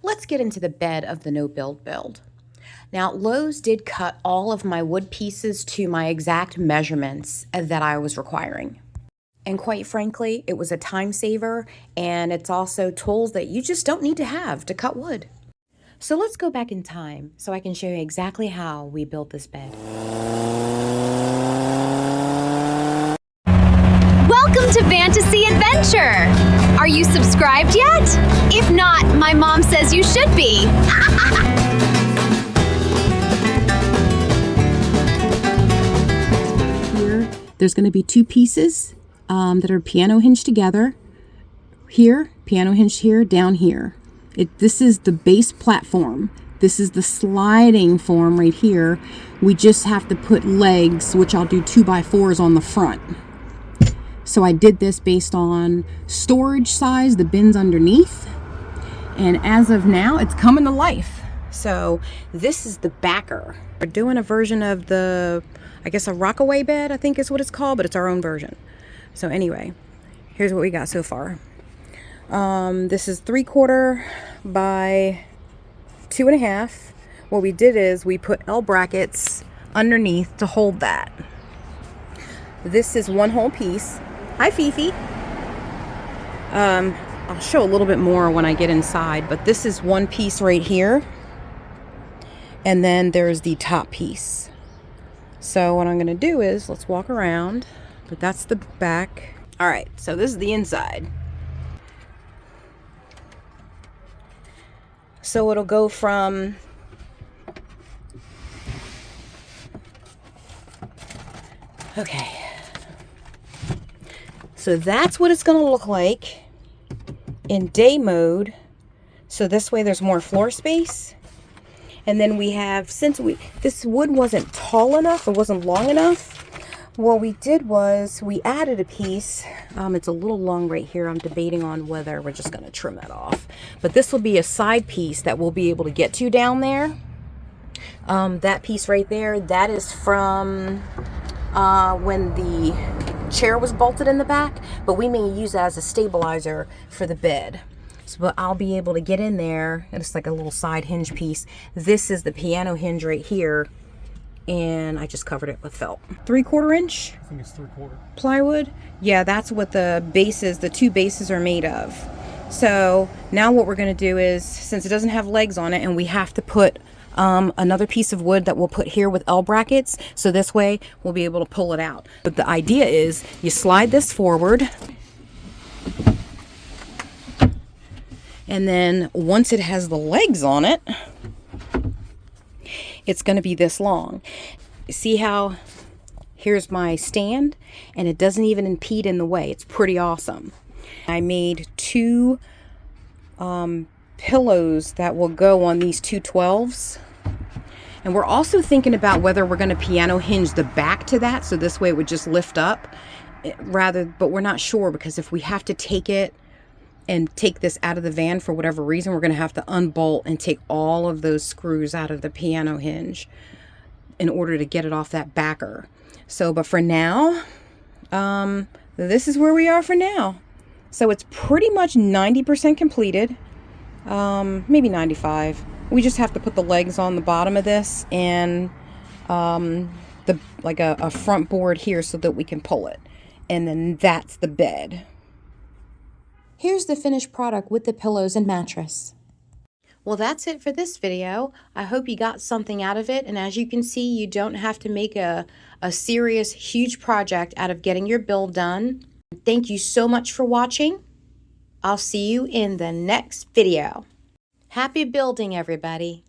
let's get into the bed of the no-build build. Now, Lowe's did cut all of my wood pieces to my exact measurements that I was requiring. And quite frankly, it was a time saver, and it's also tools that you just don't need to have to cut wood. So let's go back in time so I can show you exactly how we built this bed. Welcome to Fantasy Adventure! Are you subscribed yet? If not, my mom says you should be. Here, there's going to be two pieces that are piano hinged together. Here, piano hinged here, down here. This is the base platform. This is the sliding form right here. We just have to put legs, which I'll do 2x4s on the front. So I did this based on storage size, the bins underneath. And as of now, it's coming to life. So this is the backer. We're doing a version of the, I guess a rockaway bed, I think is what it's called, but it's our own version. So anyway, here's what we got so far. This is 3/4 by 2.5. What we did is we put L brackets underneath to hold that. This is one whole piece. Hi, Fifi. I'll show a little bit more when I get inside, but this is one piece right here. And then there's the top piece. So what I'm going to do is, let's walk around, but that's the back. All right, so this is the inside. So it'll go from okay. So that's what it's going to look like in day mode. So this way there's more floor space. And then we have, since this wood wasn't tall enough, it wasn't long enough, what we did was we added a piece. It's a little long right here. I'm debating on whether we're just going to trim that off. But this will be a side piece that we'll be able to get to down there. That piece right there, that is from when the chair was bolted in the back, but we may use that as a stabilizer for the bed. So I'll be able to get in there, and it's like a little side hinge piece. This is the piano hinge right here, and I just covered it with felt. 3/4 inch? I think it's 3/4. Plywood? Yeah, that's what the bases, the two bases are made of. So now what we're gonna do is, since it doesn't have legs on it and we have to put another piece of wood that we'll put here with L brackets, so this way we'll be able to pull it out. But the idea is you slide this forward, and then once it has the legs on it, it's going to be this long. See how here's my stand, and it doesn't even impede in the way. It's pretty awesome. I made two pillows that will go on these 212s. And we're also thinking about whether we're going to piano hinge the back to that, so this way it would just lift up but we're not sure, because if we have to take it and take this out of the van for whatever reason, we're going to have to unbolt and take all of those screws out of the piano hinge in order to get it off that backer. So, but for now, this is where we are for now. So it's pretty much 90% completed, maybe 95. We just have to put the legs on the bottom of this and like a front board here so that we can pull it. And then that's the bed. Here's the finished product with the pillows and mattress. Well, that's it for this video. I hope you got something out of it. And as you can see, you don't have to make a serious, huge project out of getting your build done. Thank you so much for watching. I'll see you in the next video. Happy building, everybody.